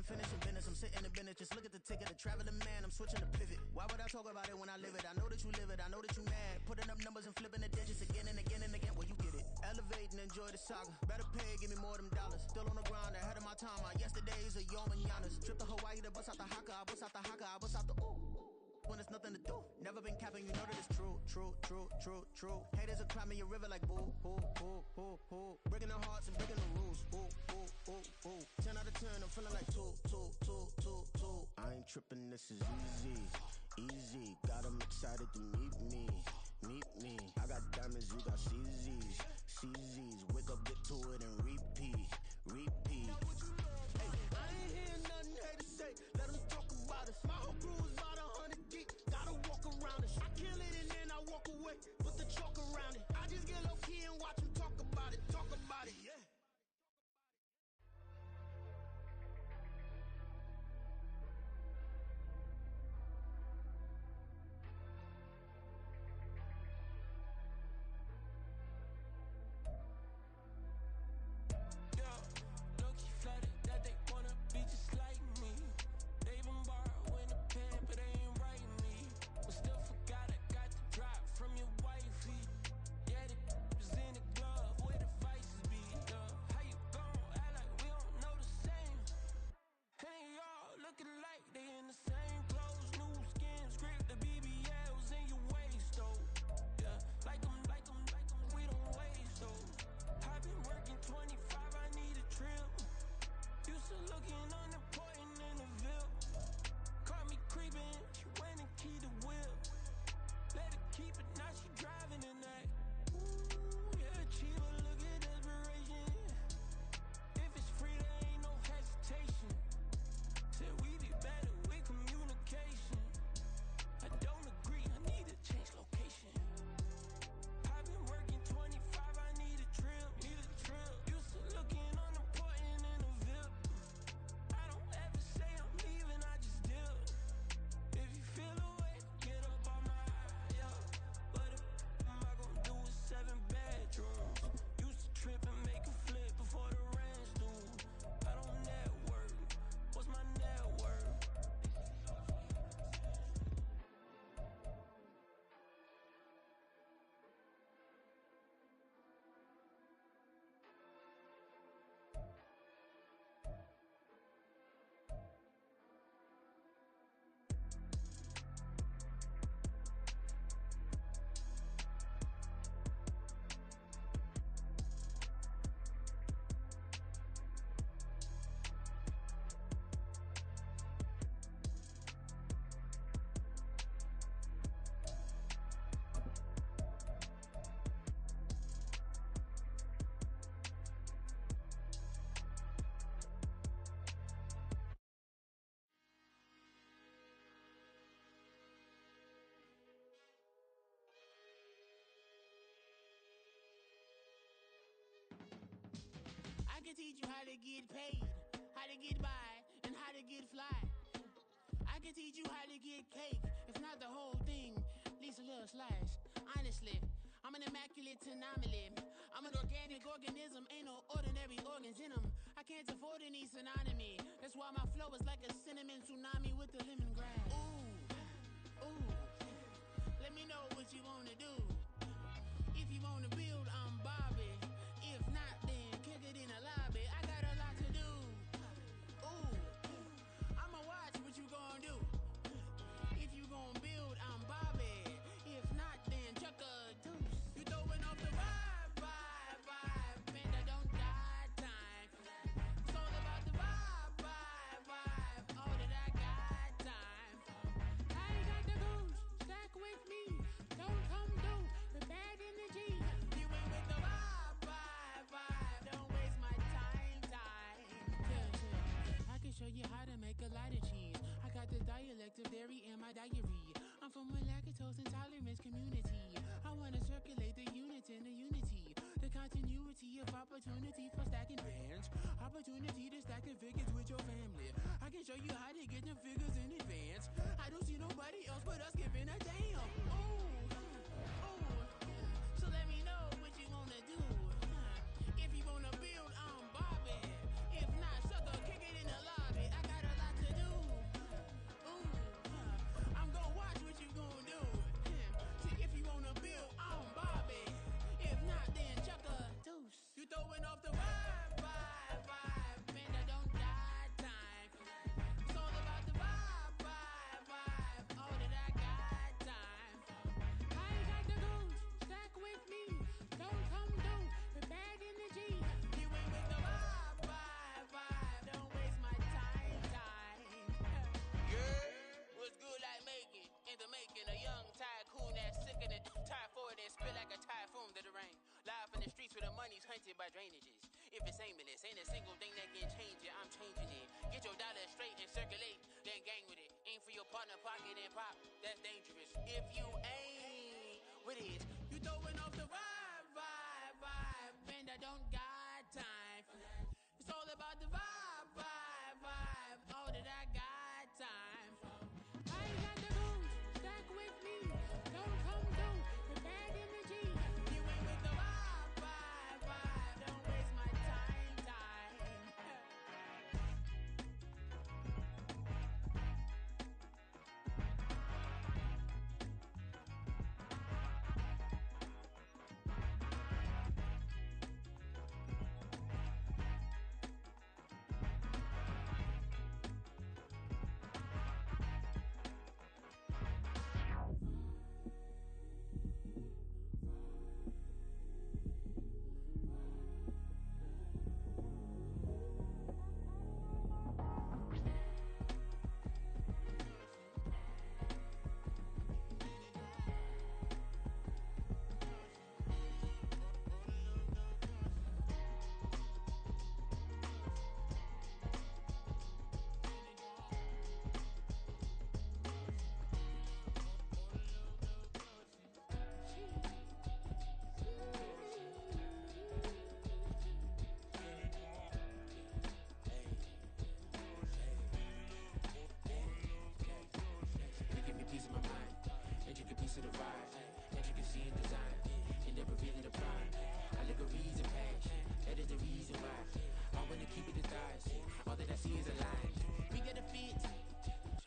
finishing business. I'm sitting in business. Just look at the ticket, the traveling man. I'm switching to pivot. Why would I talk about it when I live it? I know that you live it. I know that you mad. Putting up numbers and flipping the digits again and again and again. Well, you get it. Elevate and enjoy the saga. Better pay, give me more them dollars. Still on the grind, ahead of my time. My yesterdays are your mananas. Trip to Hawaii to bust out the haka. I bust out the haka. I bust out the ooh. When there's nothing to do. Never been capping, you know that it's true, true, true, true, true. Haters are climbing your river like boo, hoo, hoo, hoo, hoo. Breaking their hearts and breaking the rules, ooh, ooh, ooh, ooh. 10 out of 10, I'm feeling like two, two, two, two, two. I ain't tripping, this is easy, easy. Got them excited to meet me, meet me. I got diamonds, you got CZs, CZs. Wake up, get to it and repeat, repeat. Hey, I ain't hearing nothing haters say, let them talk about us. My whole crew is about 100 deep, gotta walk around it. I kill it and then I walk away, put the chalk around it. I just get low key and watch them talk about it, yeah. I can teach you how to get paid, how to get by, and how to get fly. I can teach you how to get cake, if not the whole thing, at least a little slice. Honestly, I'm an immaculate anomaly. I'm an organic organism, ain't no ordinary organs in them. I can't afford any synonymy. That's why my flow is like a cinnamon tsunami with the lemongrass. Ooh, ooh, let me know what you wanna do. If you wanna build, I'm Bobby. If not, then kick it in the lobby. I got a lot to do. Ooh, I'ma watch what you gon' do. If you gon' build, I'm Bobby. If not, then chuck a deuce. You throwing off the vibe, and I don't die time. It's all about the vibe, all that I got time. I ain't got the goose, stack with me. Don't come through the bad energy. You ain't with the vibe, don't waste my time. Yeah, I can show you how to make a lot of cheese. I got the dialect of dairy in my diary. I'm from a lactose intolerance community. I wanna circulate the units in the unity. The continuity of opportunity for stacking bands. Opportunity to stack the figures with your family. I can show you how to get the figures in advance. I don't see nobody else but us giving a damn. Ooh, so let me know what you wanna do. If you wanna build, I'm Bobby. If not, sucker, kick it in the lobby. I got So the money's hunted by drainages. If it's aimless, ain't a single thing that can change it. I'm changing it. Get your dollar straight and circulate, then gang with it. Aim for your partner, pocket and pop. That's dangerous. If you ain't with it, you throwing off the vibe. And I don't got time for that. It's all about the vibe. All that I got time for. I ain't got the rules. Stack with me. Don't come through with bad energy. You ain't with the vibe. Don't waste my time.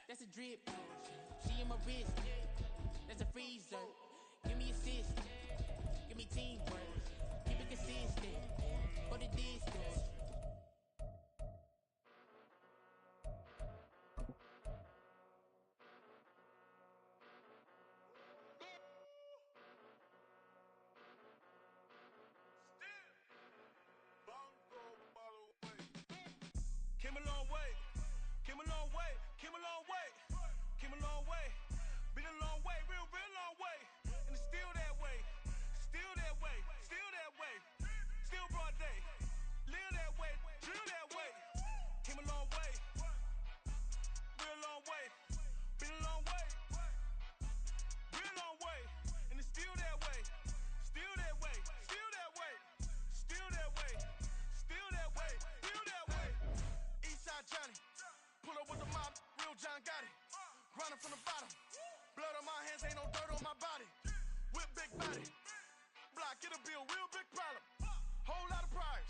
That's a drip. She in my wrist. That's a freezer. Give me assist. Give me teamwork. Keep it consistent. For the distance. Came a long way, came a long way, came a long way, came a long way, been a long way, real long way, and it's still that way, still that way, still that way, still broad day, live that way, drill that way, came a long way, real long way, been a long way, real long way, and it's still that way, still that way, still that way, still that way, still that way, still that way. Eastside Johnny, pull up with the mob, real John Gotti. Grinding from the bottom, blood on my hands, ain't no dirt on my body. Whip big body, block, get a bill, real big problem. Whole lot of priors,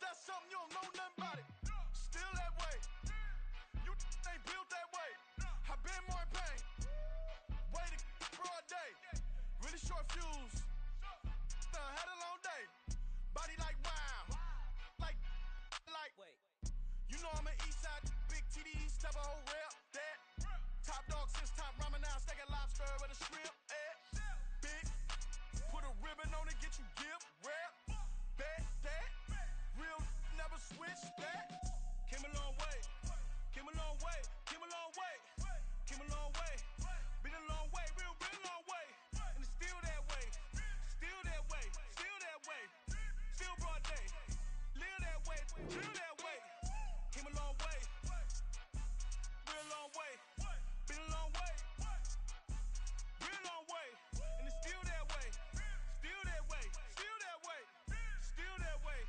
that's something you don't know nothing about it. Still that way, you ain't built that way. I been more in pain, way to broad day. Really short fuse, had a long day. Body like wow, like. Wait. You know I'm an Eastside, big TDE, step a whole rep, that. Top dog since top ramen now, steak and lobster with a shrimp, Big, put a ribbon on it, get you give, rep, bet, that. Real, never switch, that. Came a long way, came a long way, came a long way, came a long way. Been a long way, real long way. And it's still that way, still that way, still that way. Still broad day, live that way, drill that way. Came a long way, real long way, been a long way, real long way, and it's still that way, still that way, still that way, still that way,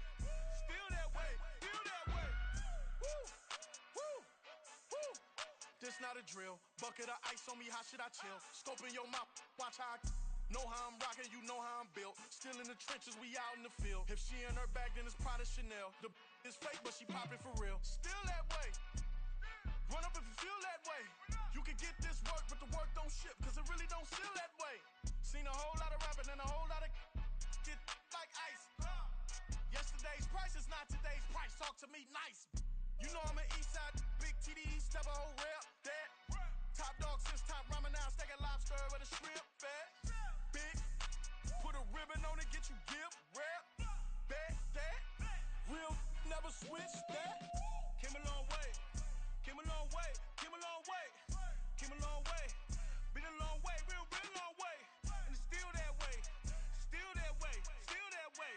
still that way, still that way. Woo, woo, woo. This not a drill, bucket of ice on me, how should I chill? Scoping your mouth, watch how I know how I'm rocking, you know how I'm built. Still in the trenches, we out in the field. If she in her bag, then it's Prada Chanel. The is fake, but she popping for real. Still that way. Run up if you feel that way. You can get this work, but the work don't ship, cause it really don't feel that way. Seen a whole lot of rapping and a whole lot of get like ice. Yesterday's price is not today's price. Talk to me nice. You know I'm an Eastside, big TDE, step a whole rep, that. Top dog since top ramen now, steak and lobster with a shrimp, fat. Big, put a ribbon on it, get you give, rep, bet, that. Real, never switch, that. Came a long way, came a long way, came a long way, came a long way. Been a long way, real long way. And it's still that way, still that way, still that way.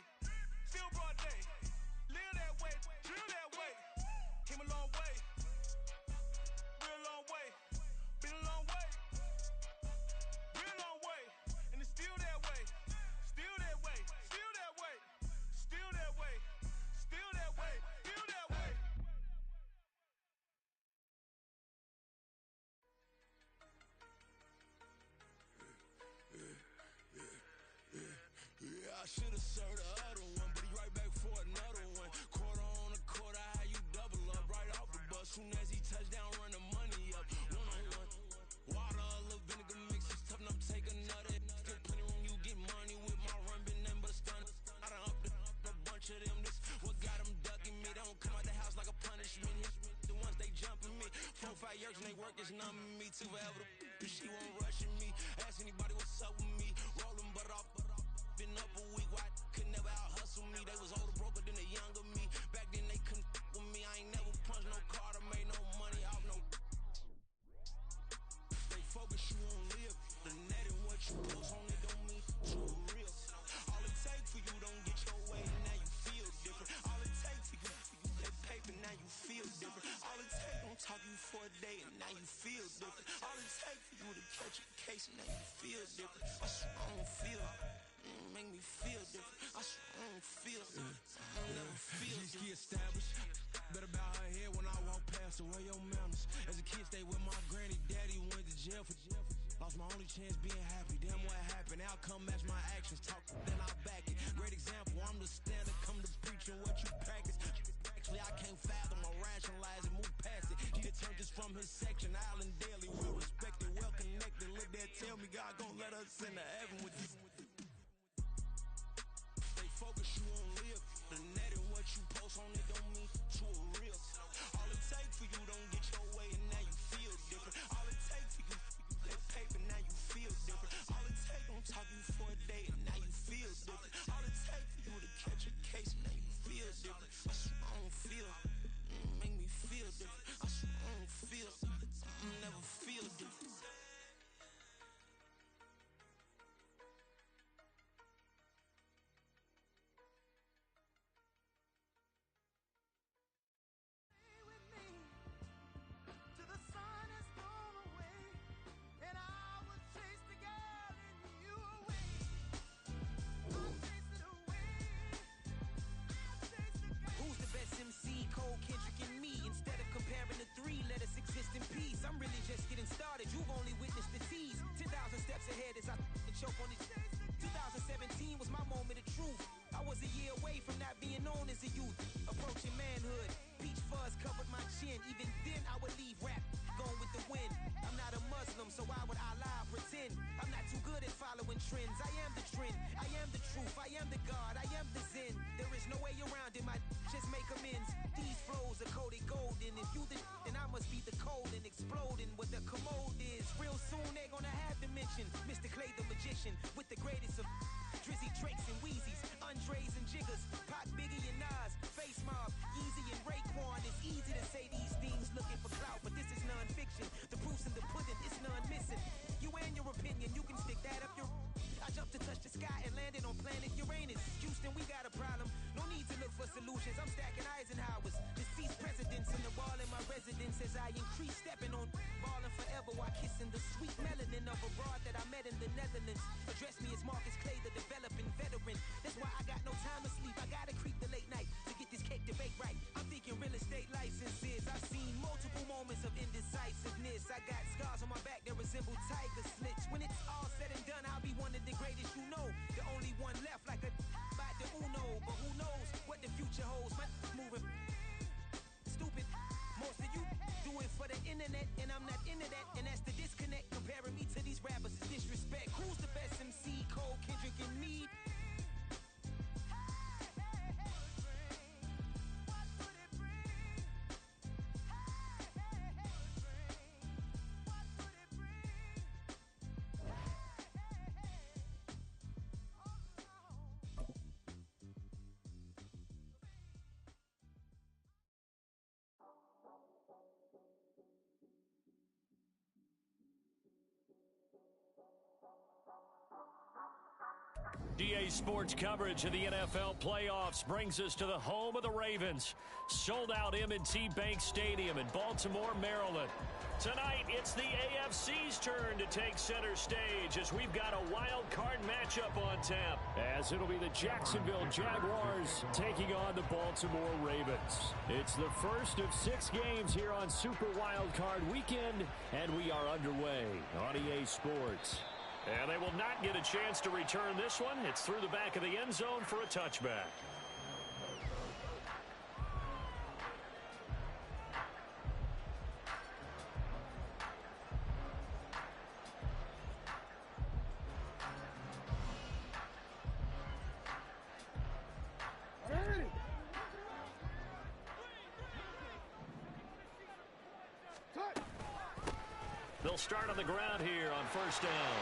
work is numbing me too forever. She won't rushing me. Ask anybody what's up with me. Rolling but off. Been up a week. Why could never out hustle me? They was older, broker than the younger me. Back then they couldn't with me. I ain't never punched no card or made no money off no. Stay focused, you won't live. The net and what you post on it don't mean you real. All it takes for you don't get your way, and now you feel different. All it takes for you that paper, now you feel different. All it takes don't talk you for a day, and now you feel different. All it takes for you to catch a case, and now you feel different. I swear I don't feel. Make me feel different. I swear I don't feel. I never feel different. Established. Better bow her head when I walk past her. Where your manners? As a kid, stay with my granny. Daddy went to jail for jail. Lost my only chance being happy. Damn, what happened? Outcome match my actions. Talk, then I back it. Great example. I'm the standard. Come to preaching what you practice. Actually, I can't fathom or rationalize and move past it. He turned this from his section. Island Daily, well respected, well connected. Look there, tell me God gon' let us into heaven with you. Stay focused, you won't live. The net and what you post on it don't mean you a real. All it takes for you don't get your way, and now you feel different. All it takes for you that paper, now you feel different. All it takes don't talk you for a day, and now you feel different. All it takes for you to catch a case, and now you feel different. I swear I don't feel. Make me feel different. I swear I don't feel. I never feel different. Just getting started, you've only witnessed the tease. 10,000 steps ahead as I choke on these. 2017 was my moment of truth. I was a year away from not being known as a youth. Approaching manhood, peach fuzz covered my chin. Even then I would leave rap going with the wind. I'm not a Muslim, so why would I lie or pretend? I'm not too good at following trends. I am the trend, I am the truth, I am the God, I am the Zen. There is no way around it, just make amends. These flows are coated golden. If you the then I must be the cold and exploding. What the commode is, real soon they gonna have to mention Mr. Clay the magician with the greatest of Drizzy, Drakes, and Wheezies, Andres and Jiggers, Pac, Biggie, and Nas, Face Mob, Easy and Raekwon. It's easy to say these things looking for clout, but this is non-fiction. The proof's in the pudding, it's none missing. You and your opinion, you can stick that up your. I jumped to touch the sky and landed on planet Uranus. Houston, we got a problem. No need to look for solutions. I'm stacking Eisenhower's. Deceased presidents in the wall in my residence as I increase stepping on balling forever while kissing the sweet melanin of a broad that I met in the Netherlands. Address me as Marcus Clay, the developing veteran. That's why I got no time to sleep. I gotta creep the late night to get this cake debate right. I'm thinking real estate licenses. I've seen multiple moments of indecisiveness. I got scars on my back that resemble tiger slits. When it's all said and done, I'll be one of the greatest you know. The only one left like a by the Uno. But who knows what the future holds. My moving stupid. Most of you do it for the internet, and I'm not into that. And that's the disconnect. Comparing me to these rappers is disrespect. Who's the best MC? Cole, Kendrick, and me? DA Sports coverage of the NFL playoffs brings us to the home of the Ravens. Sold out M&T Bank Stadium in Baltimore, Maryland. Tonight, it's the AFC's turn to take center stage as we've got a wild card matchup on tap. As it'll be the Jacksonville Jaguars taking on the Baltimore Ravens. It's the first of 6 games here on Super Wild Card Weekend, and we are underway on EA Sports. And they will not get a chance to return this one. It's through the back of the end zone for a touchback. They'll start on the ground here on first down.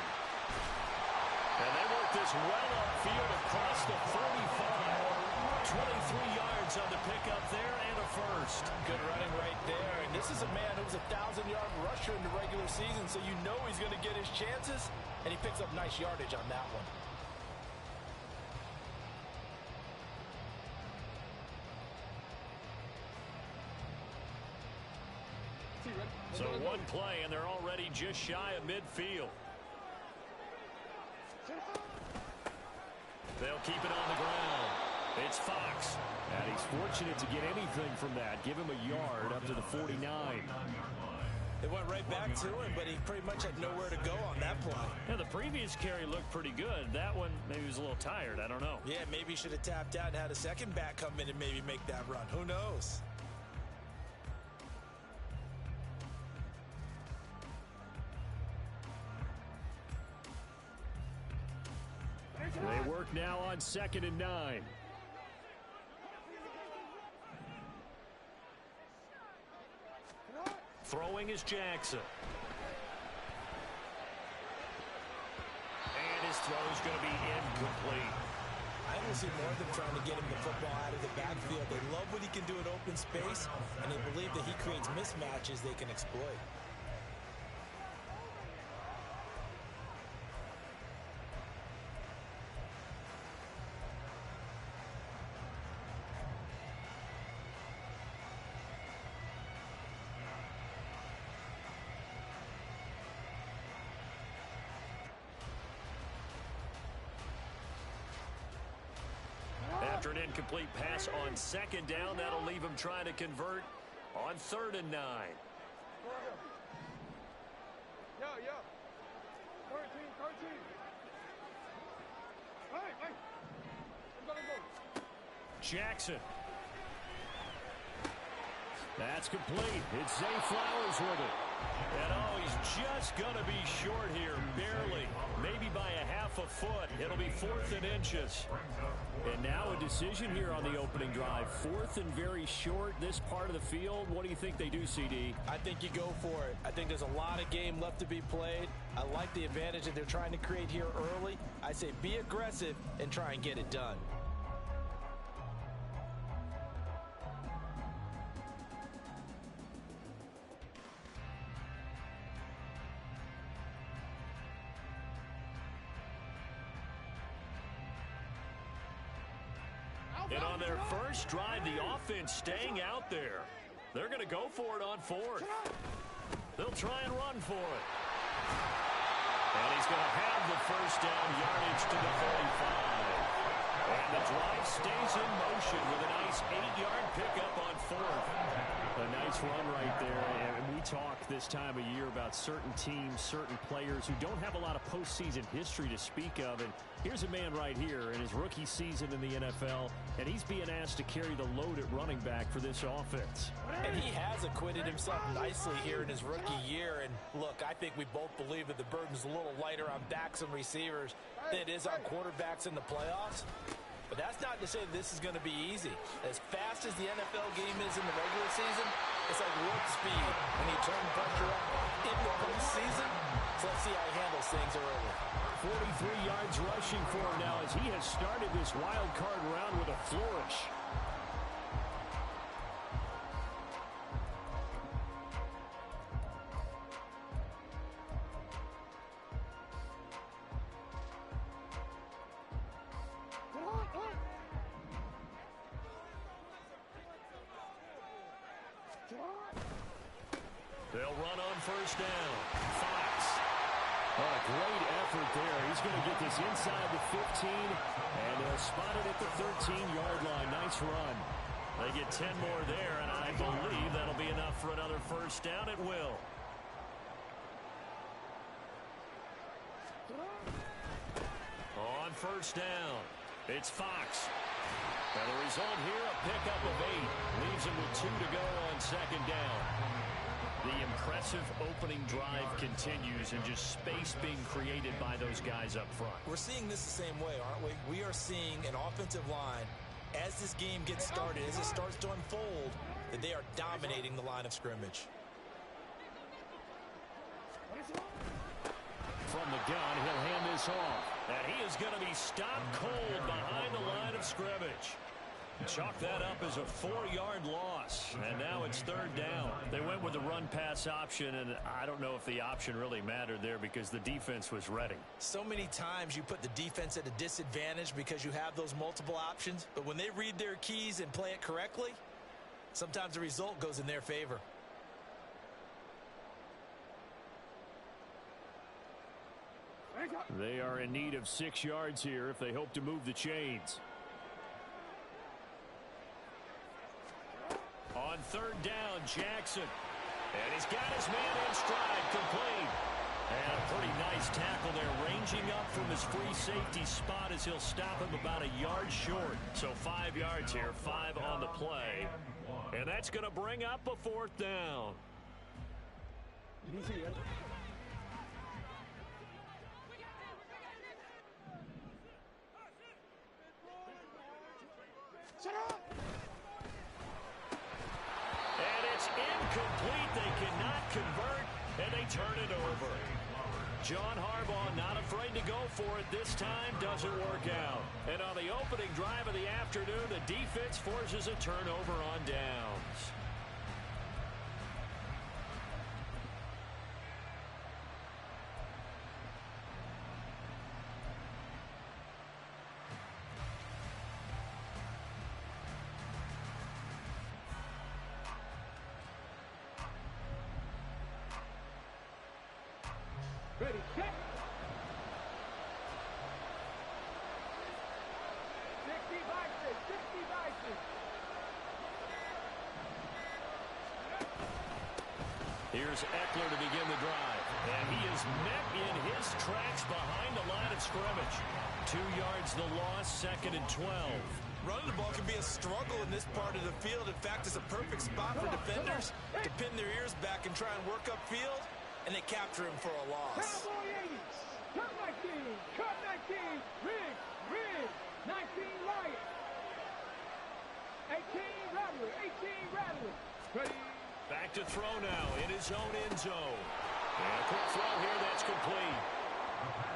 And they work this well upfield across the 45. 23 yards on the pickup there and a first. Good running right there. And this is a man who was a 1,000-yard rusher in the regular season, so you know he's going to get his chances. And he picks up nice yardage on that one. So one play, and they're already just shy of midfield. They'll keep it on the ground. It's Fox. And he's fortunate to get anything from that. Give him a yard up to the 49. It went right back to him, but he pretty much had nowhere to go on that play. Yeah, the previous carry looked pretty good. That one, maybe he was a little tired. I don't know. Yeah, maybe he should have tapped out and had a second back come in and maybe make that run. Who knows? They work now on 2nd and 9. Throwing is Jackson. And his throw is going to be incomplete. I don't see more of them trying to get him the football out of the backfield. They love what he can do in open space, and they believe that he creates mismatches they can exploit. After an incomplete pass on 2nd down, that'll leave him trying to convert on 3rd and 9. Jackson. That's complete. It's Zay Flowers with it. And oh, he's just going to be short here, barely. Maybe by a half a foot. It'll be 4th and inches. And now a decision here on the opening drive. 4th and very short, this part of the field. What do you think they do, CD? I think you go for it. I think there's a lot of game left to be played. I like the advantage that they're trying to create here early. I say be aggressive and try and get it done. And on their first drive, the offense staying out there. They're going to go for it on 4th. They'll try and run for it. And he's going to have the first down, yardage to the 45. And the drive stays in motion with a nice 8-yard pickup on 4th. A nice run right there. And we talk this time of year about certain teams, certain players who don't have a lot of postseason history to speak of. And here's a man right here in his rookie season in the NFL, and he's being asked to carry the load at running back for this offense. And he has acquitted himself nicely here in his rookie year. And look, I think we both believe that the burden's a little lighter on backs and receivers than it is on quarterbacks in the playoffs. But that's not to say that this is going to be easy. As fast as the NFL game is in the regular season, it's like warp speed when you turn pressure up in the postseason. So let's see how he handles things early. 43 yards rushing for him now as he has started this wild card round with a flourish. They'll run on first down. Fox. Oh, great effort there. He's going to get this inside the 15, and they'll spot it at the 13-yard line. Nice run. They get 10 more there, and I believe that'll be enough for another first down. It will. On first down, it's Fox. And the result here, a pickup of 8. Leaves him with 2 to go on 2nd down. The impressive opening drive continues, and just space being created by those guys up front. We're seeing this the same way, aren't we? We are seeing an offensive line, as this game gets started, as it starts to unfold, that they are dominating the line of scrimmage. From the gun, he'll hand this off. And he is going to be stopped cold behind the line of scrimmage. Chalk that up as a 4-yard loss, and now it's third down. They went with the run-pass option, and I don't know if the option really mattered there because the defense was ready. So many times you put the defense at a disadvantage because you have those multiple options, but when they read their keys and play it correctly, sometimes the result goes in their favor. They are in need of 6 yards here if they hope to move the chains. On third down, Jackson. And he's got his man in stride, complete. And a pretty nice tackle there, ranging up from his free safety spot as he'll stop him about a yard short. So 5 yards here, 5 on the play. And that's going to bring up a fourth down. And it's incomplete. They cannot convert, and they turn it over. John Harbaugh not afraid to go for it this time. Doesn't work out. And on the opening drive of the afternoon, the defense forces a turnover on downs. Ready, set. 60 Bison, 60 Bison. Here's Eckler to begin the drive. And he is met in his tracks behind the line of scrimmage. 2 yards the loss, 2nd and 12. Running the ball can be a struggle in this part of the field. In fact, it's a perfect spot for defenders to pin their ears back and try and work upfield, and they capture him for a loss. Cowboy 80s. Cut 19. Cut 19. Rig. Rig. 19 Riot. 18 Rattler. 18 Rattler. Ready. Back to throw now in his own end zone. And a quick throw here, that's complete.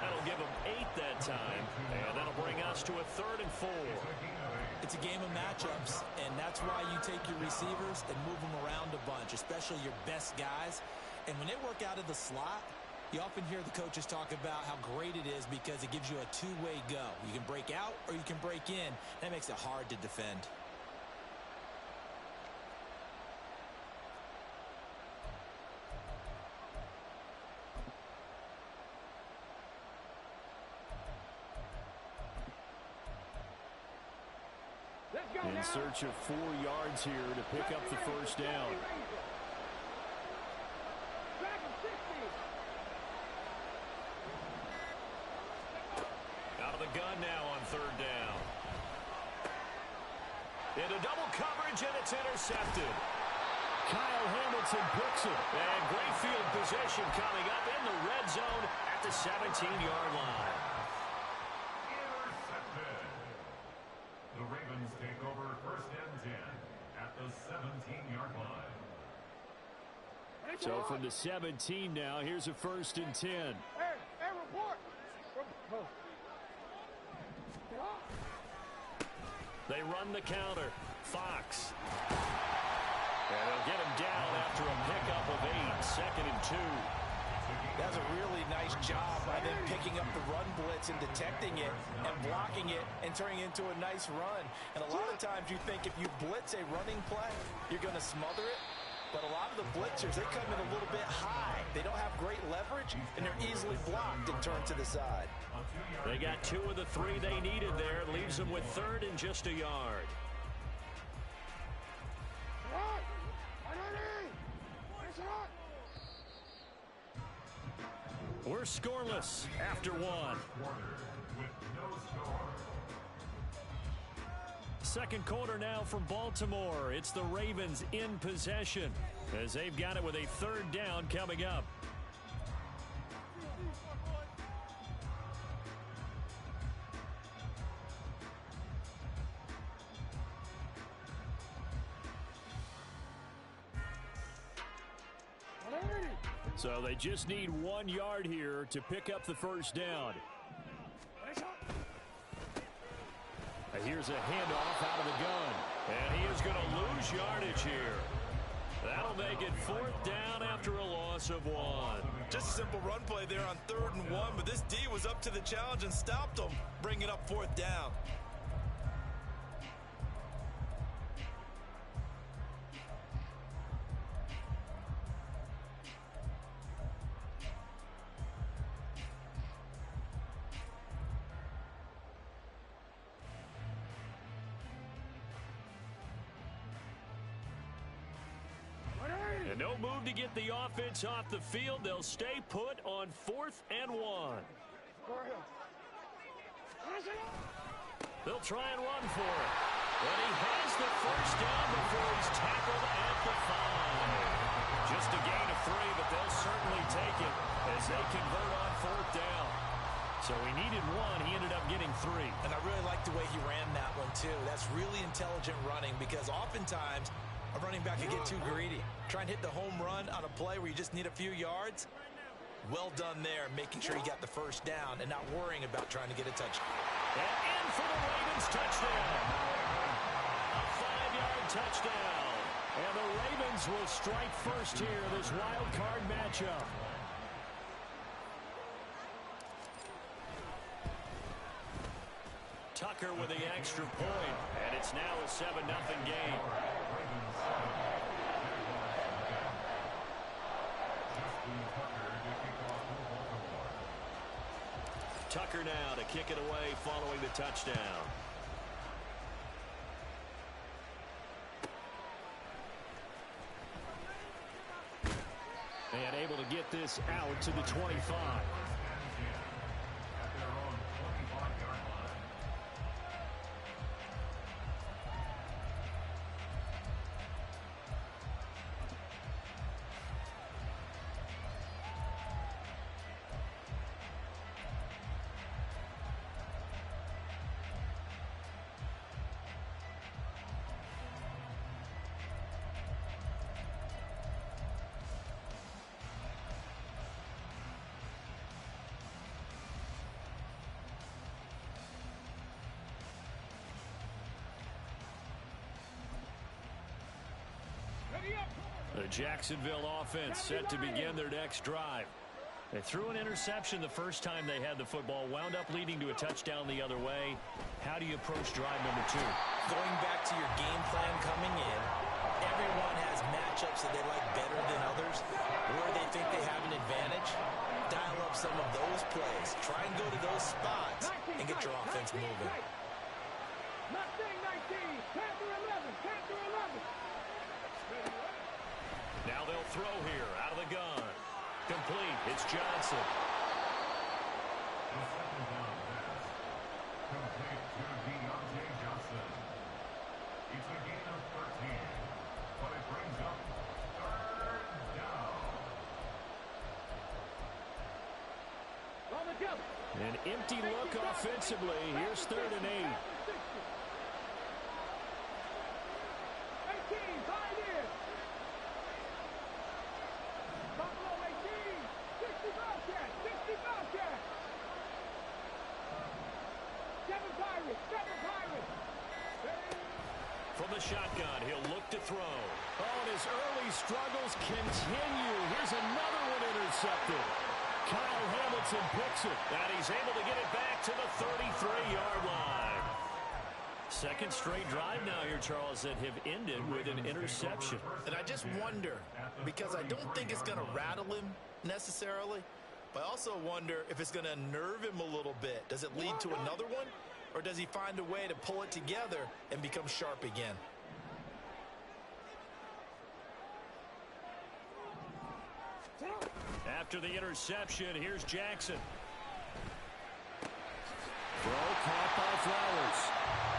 That'll give him 8 that time. And that'll bring us to a 3rd and 4. It's a game of matchups, and that's why you take your receivers and move them around a bunch, especially your best guys. And when they work out of the slot, you often hear the coaches talk about how great it is because it gives you a two-way go. You can break out or you can break in. That makes it hard to defend. In search of 4 yards here to pick up the first down. Out of the gun now on 3rd down. Into double coverage, and it's intercepted. Kyle Hamilton picks it. And great field possession coming up in the red zone at the 17-yard line. Intercepted. The Ravens take over 1st and 10 at the 17-yard line. So from the 17 now, here's a 1st and 10. Hey, report. They run the counter. Fox. And they'll get him down after a pickup of 8. 2nd and 2. That's a really nice job by them picking up the run blitz and detecting it and blocking it and turning it into a nice run. And a lot of times you think if you blitz a running play, you're going to smother it. But a lot of the blitzers, they come in a little bit high. They don't have great leverage, and they're easily blocked and turned to the side. They got 2 of the 3 they needed there. It leaves them with 3rd and just a yard. We're scoreless after 1. Second quarter now from Baltimore. It's the Ravens in possession as they've got it with a 3rd down coming up. So they just need 1 yard here to pick up the first down. Here's a handoff out of the gun. And he is going to lose yardage here. That'll make it 4th down after a loss of 1. Just a simple run play there on 3rd and 1, but this D was up to the challenge and stopped them, bringing up 4th down. And no move to get the offense off the field. They'll stay put on 4th and 1. They'll try and run for it. But he has the first down before he's tackled at the 5. Just a gain of 3, but they'll certainly take it as they convert on 4th down. So he needed 1. He ended up getting 3. And I really like the way he ran that one, too. That's really intelligent running because oftentimes a running back can get too greedy. Try and hit the home run on a play where you just need a few yards. Well done there, making sure he got the first down and not worrying about trying to get a touchdown. And in for the Ravens touchdown. A 5-yard touchdown. And the Ravens will strike first here, this wild card matchup. Tucker with the extra point, and it's now a 7-0 game. Tucker now to kick it away following the touchdown. And able to get this out to the 25. The Jacksonville offense set to begin their next drive. They threw an interception the first time they had the football, wound up leading to a touchdown the other way. How do you approach drive number 2? Going back to your game plan coming in, everyone has matchups that they like better than others, where they think they have an advantage. Dial up some of those plays. Try and go to those spots and get your offense moving. Mustang 19, Panther 11, Panther 11. Now they'll throw here out of the gun. Complete. It's Johnson. The second down pass. Complete to Deontay Johnson. It's a gain of 13, but it brings up 3rd down. An empty look offensively. Here's 3rd and 8. 18, 5 years. Buffalo 18, 60 Bobcats, 60 Bobcats. 7 Pirates, 7 Pirates. From the shotgun, he'll look to throw. Oh, and his early struggles continue. Here's another one intercepted. Kyle Hamilton picks it, and he's able to get it back to the 33-yard line. Second straight drive now here, Charles, that have ended with an interception. And I just wonder, because I don't think it's going to rattle him necessarily, but I also wonder if it's going to unnerve him a little bit. Does it lead to another one, or does he find a way to pull it together and become sharp again? After the interception, here's Jackson. Throw caught by Flowers.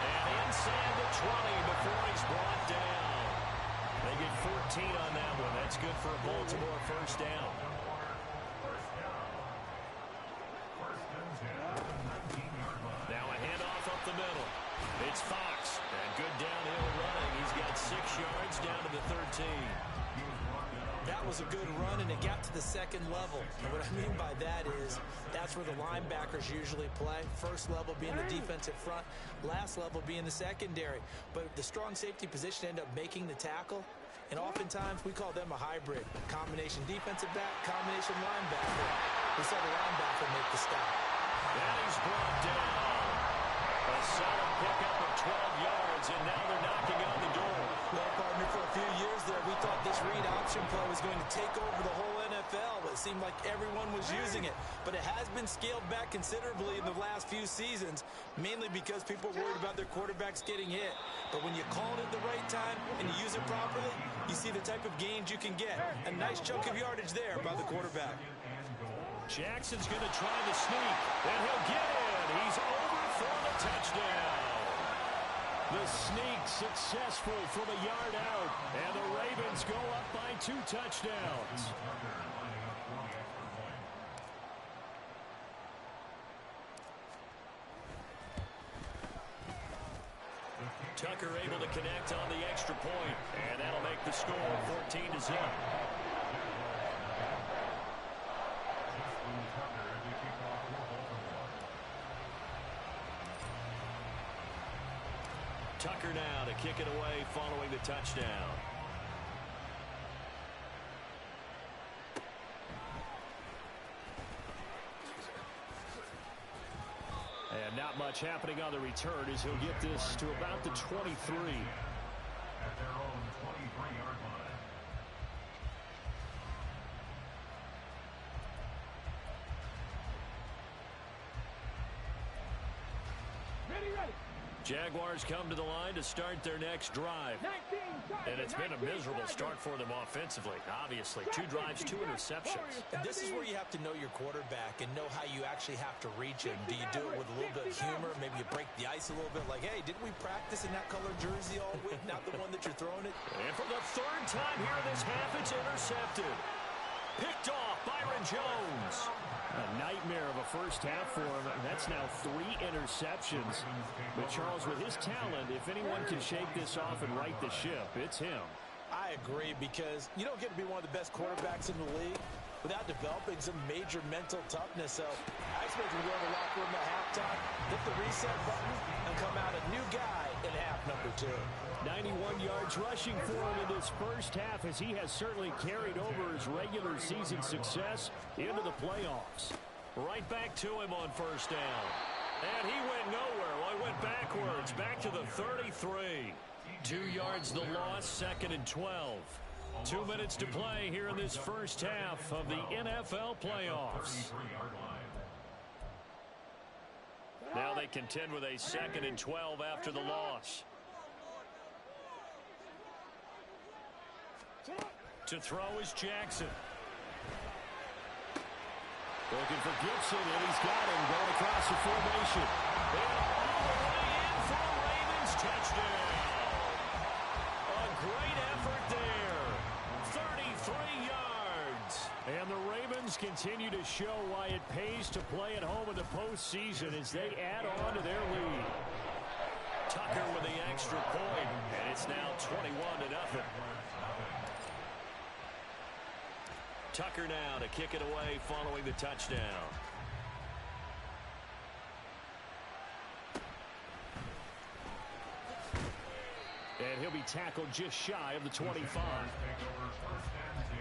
And inside the 20 before he's brought down. They get 14 on that one. That's good for a Baltimore first down. Now a handoff up the middle. It's Fox. And good downhill running. He's got 6 yards down to the 13. That was a good run, and it got to the second level. And what I mean by that is that's where the linebackers usually play. First level being the defensive front, last level being the secondary. But the strong safety position ended up making the tackle, and oftentimes we call them a hybrid. Combination defensive back, combination linebacker. We saw the linebacker make the stop. And he's brought down. A solid pickup of 12 yards, and now they're knocking on the door. Well, partner, for a few years there, we thought this read option play was going to take over the whole NFL. It seemed like everyone was using it. But it has been scaled back considerably in the last few seasons, mainly because people are worried about their quarterbacks getting hit. But when you call it at the right time and you use it properly, you see the type of gains you can get. A nice chunk of yardage there by the quarterback. Jackson's going to try the sneak, and he'll get in. He's over for the touchdown. The sneak successful from a yard out, and the Ravens go up by 2 touchdowns. Tucker able to connect on the extra point, and that'll make the score 14-0. Tucker now to kick it away following the touchdown. And not much happening on the return as he'll get this to about the 23. At their own 23-yard line. Ready. Jaguars come to the line to start their next drive. And it's been a miserable start for them offensively. Obviously, 2 drives, 2 interceptions. And this is where you have to know your quarterback and know how you actually have to reach him. Do you do it with a little bit of humor? Maybe you break the ice a little bit like, hey, didn't we practice in that color jersey all week? Not the one that you're throwing it. And for the 3rd time here in this half, it's intercepted. Picked off Byron Jones. A nightmare of a first half for him. That's now 3 interceptions. But Charles, with his talent, if anyone can shake this off and right the ship, it's him. I agree, because you don't get to be one of the best quarterbacks in the league without developing some major mental toughness. So I expect him to go in the locker room at halftime, hit the reset button, and come out a new guy in half number 2. 91 yards rushing for him in this first half, as he has certainly carried over his regular season success into the playoffs. Right back to him on first down. And he went nowhere. Well, he went backwards, back to the 33. 2 yards the loss, 2nd and 12. 2 minutes to play here in this first half of the NFL playoffs. Now they contend with a 2nd and 12 after the loss. To throw is Jackson. Looking for Gibson, and he's got him going across the formation. And all the way in for a Ravens touchdown. A great effort there. 33 yards. And the Ravens continue to show why it pays to play at home in the postseason as they add on to their lead. Tucker with the extra point, and it's now 21-0. Tucker now to kick it away following the touchdown. And he'll be tackled just shy of the 25. Take over 1st and 10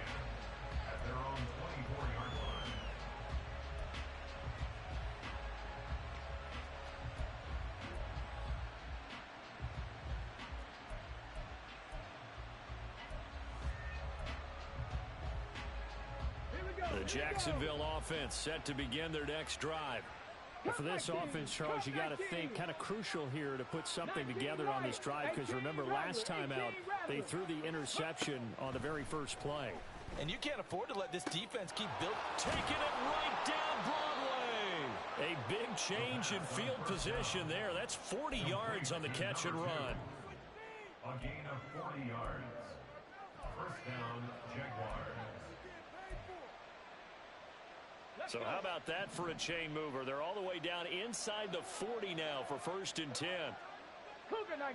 at their own 24-yard line. The Jacksonville offense set to begin their next drive. For this offense, Charles, you got to think kind of crucial here to put something together on this drive, because remember last time out they threw the interception on the very first play. And you can't afford to let this defense keep building. Taking it right down Broadway. A big change in field position there. That's 40 yards on the catch and run. A gain of 40 yards. 1st down, Jaguars. So how about that for a chain mover? They're all the way down inside the 40 now for 1st and 10. Cougar 19.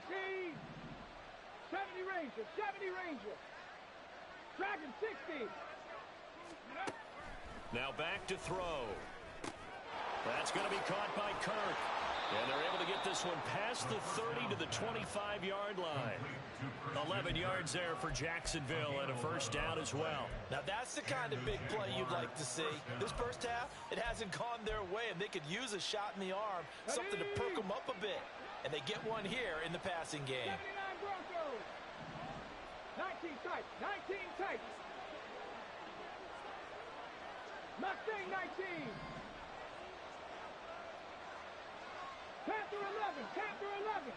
70 Ranger. 70 Ranger. Dragon 60. Now back to throw. That's going to be caught by Kirk. And they're able to get this one past the 30 to the 25-yard line. 11 yards there for Jacksonville and a first down as well. Now that's the kind of big play you'd like to see. This first half, it hasn't gone their way, and they could use a shot in the arm, something to perk them up a bit. And they get one here in the passing game. 79 Broncos. 19 tight. 19 tight. Mustang 19. Panther 11. Panther 11.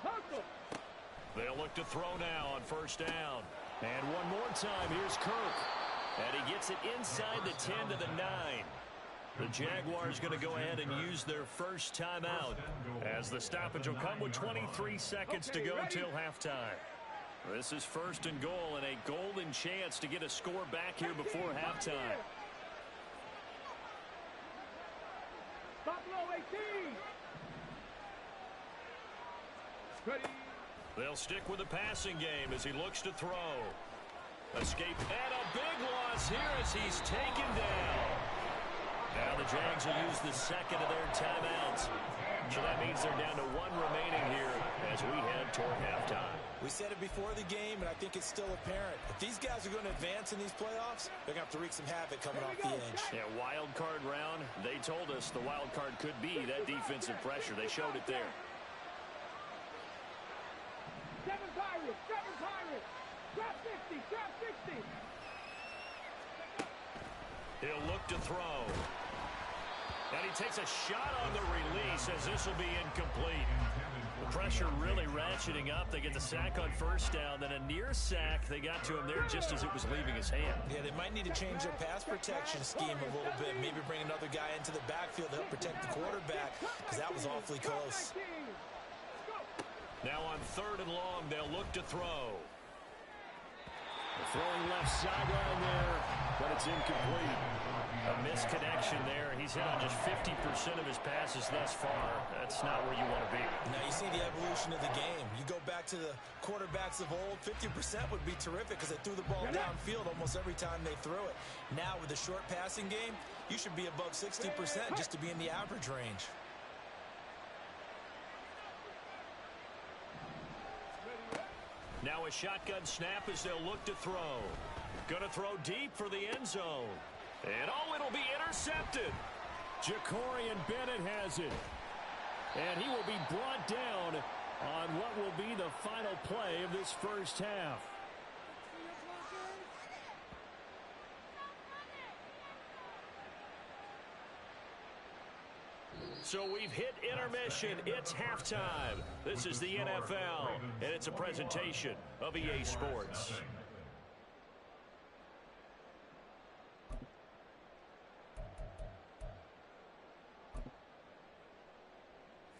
Hustle. They'll look to throw now on first down. And one more time, here's Kirk. And he gets it inside the 10 to the 9. The Jaguars going to go ahead and use their first timeout, as the stoppage will come with 23 seconds to go till halftime. This is first and goal, and a golden chance to get a score back here before halftime. Buffalo 18. Ready. They'll stick with the passing game as he looks to throw. Escape, and a big loss here as he's taken down. Now the Jags will use the second of their timeouts. So that means they're down to one remaining here as we head toward halftime. We said it before the game, and I think it's still apparent. If these guys are going to advance in these playoffs, they're going to have to wreak some havoc coming off the edge. Yeah, wild card round. They told us the wild card could be that defensive pressure. They showed it there. Seven Pirates. Drop 60. He'll look to throw. And he takes a shot on the release as this will be incomplete. The pressure really ratcheting up. They get the sack on first down, then a near sack. They got to him there just as it was leaving his hand. Yeah, they might need to change their pass protection scheme a little bit. Maybe bring another guy into the backfield to help protect the quarterback, because that was awfully close. Now on third and long, they'll look to throw. Throwing left sideline there, but it's incomplete. A misconnection there. He's hit on just 50% of his passes thus far. That's not where you want to be. Now you see the evolution of the game. You go back to the quarterbacks of old, 50% would be terrific because they threw the ball downfield almost every time they threw it. Now with the short passing game, you should be above 60% just to be in the average range. Now a shotgun snap as they'll look to throw. Gonna throw deep for the end zone. And oh, it'll be intercepted. Jacorian Bennett has it. And he will be brought down on what will be the final play of this first half. So we've hit intermission. It's halftime. This is the NFL, and it's a presentation of EA Sports.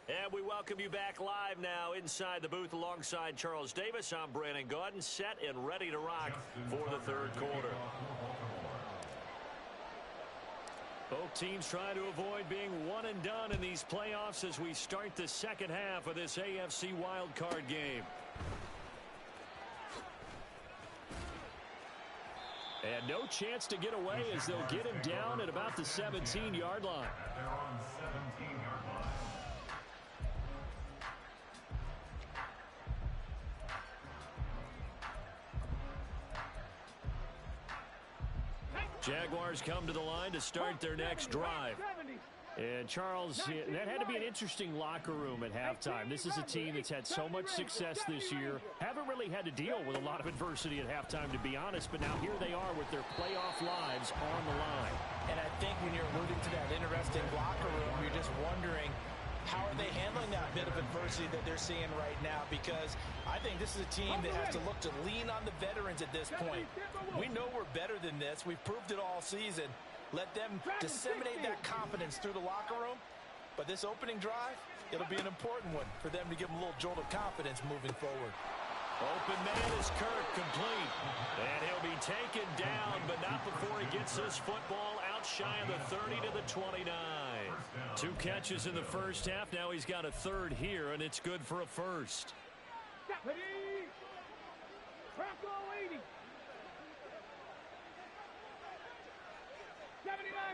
And we welcome you back live now inside the booth alongside Charles Davis. I'm Brandon Gaudin, set and ready to rock for the third quarter. Both teams trying to avoid being one and done in these playoffs as we start the second half of this AFC wildcard game. And no chance to get away as they'll get him down at about the 17-yard line. They're on 17-yard line. Jaguars come to the line to start their next drive. And Charles, that had to be an interesting locker room at halftime. This is a team that's had so much success this year. Haven't really had to deal with a lot of adversity at halftime, to be honest. But now here they are with their playoff lives on the line. And I think when you're alluding to that interesting locker room, you're just wondering, how are they handling that bit of adversity that they're seeing right now? Because I think this is a team that has to look to lean on the veterans at this point. We know we're better than this. We've proved it all season. Let them disseminate that confidence through the locker room. But this opening drive, it'll be an important one for them to give them a little jolt of confidence moving forward. Open man is Kirk, complete. And he'll be taken down, but not before he gets this football out shy of the 30 to the 29. 2 catches in the first half. Now he's got a third here, and it's good for a first. Ready? Broncos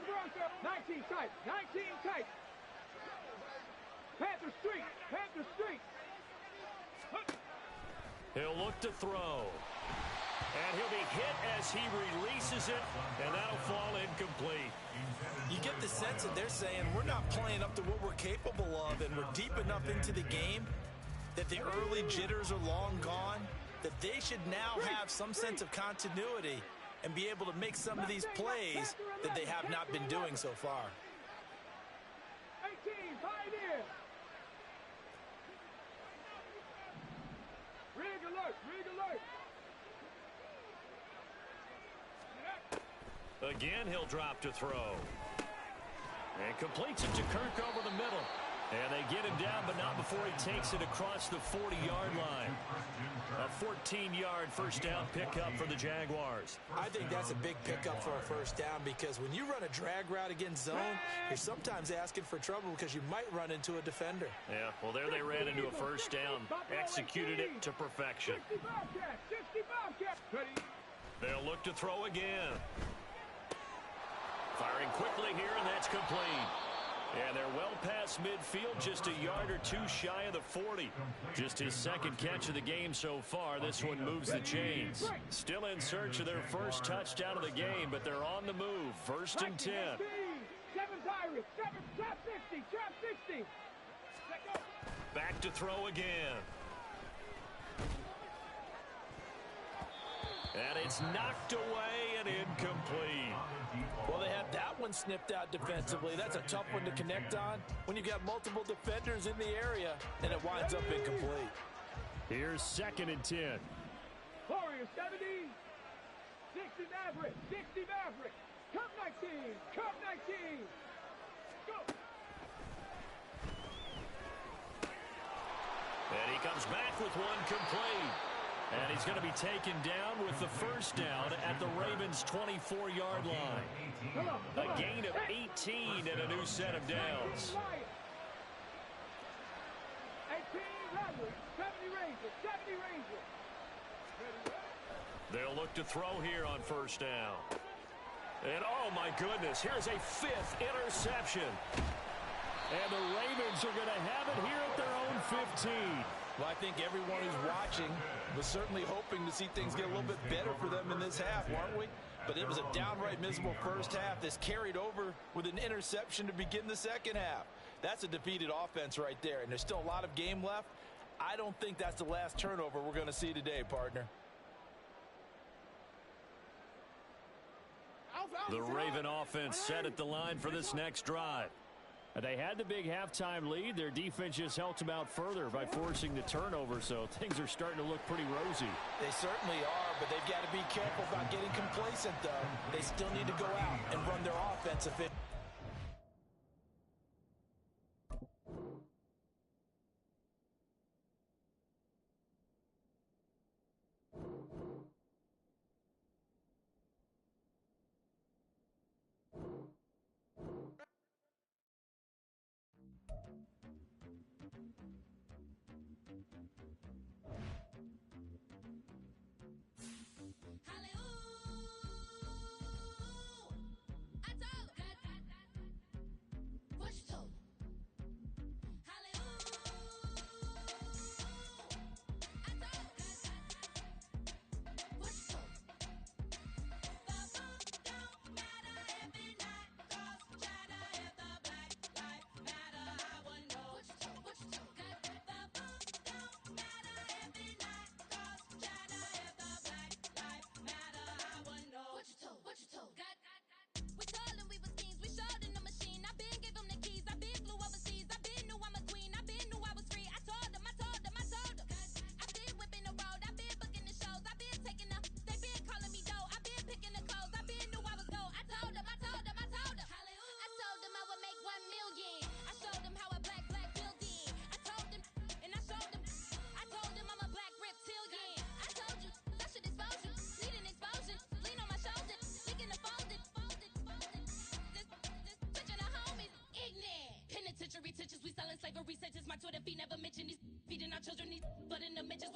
Bronco. 19 tight. 19 tight. Panther Street. Panther Street. He'll look to throw. And he'll be hit as he releases it, and that'll fall incomplete. You get the sense that they're saying we're not playing up to what we're capable of, and we're deep enough into the game that the early jitters are long gone, that they should now have some sense of continuity and be able to make some of these plays that they have not been doing so far. 18, Pioneer. Rig alert, rig alert. Again, he'll drop to throw. And completes it to Kirk over the middle. And they get him down, but not before he takes it across the 40-yard line. A 14-yard first down pickup for the Jaguars. I think that's a big pickup for a first down because when you run a drag route against zone, you're sometimes asking for trouble because you might run into a defender. Yeah, well, there they ran into a first down. Executed it to perfection. 60 Bobcats, 60 Bobcats. They'll look to throw again. Firing quickly here, and that's complete. And they're well past midfield, just a yard or two shy of the 40. Just his second catch of the game so far. This one moves the chains. Still in search of their first touchdown of the game, but they're on the move. First and 10. 7 Pirates, 7, trap 60, trap 60. Back to throw again. And it's knocked away and incomplete. Well, they have that one snipped out defensively. That's a tough one to connect on when you've got multiple defenders in the area, and it winds up incomplete. Here's second and 10. Warriors 70, 60 Maverick, 60 Maverick. Cup 19, Cup 19. Go. And he comes back with one complete. And he's going to be taken down with the first down at the Ravens' 24-yard line. A gain of 18 and a new set of downs. 18 Rebels, 70 Rangers, 70 Rangers. They'll look to throw here on first down. And oh my goodness, here's a fifth interception. And the Ravens are going to have it here at their own 15. Well, I think everyone who's watching was certainly hoping to see things get a little bit better for them in this half, weren't we? But it was a downright miserable first half. This carried over with an interception to begin the second half. That's a defeated offense right there, and there's still a lot of game left. I don't think that's the last turnover we're going to see today, partner. The Raven offense set at the line for this next drive. They had the big halftime lead. Their defense just helped them out further by forcing the turnover, so things are starting to look pretty rosy. They certainly are, but they've got to be careful about getting complacent, though. They still need to go out and run their offense efficiently. Slavery teachers, we selling slavery sentences. My Twitter feed never mentioned these feeding our children these, but in the mentions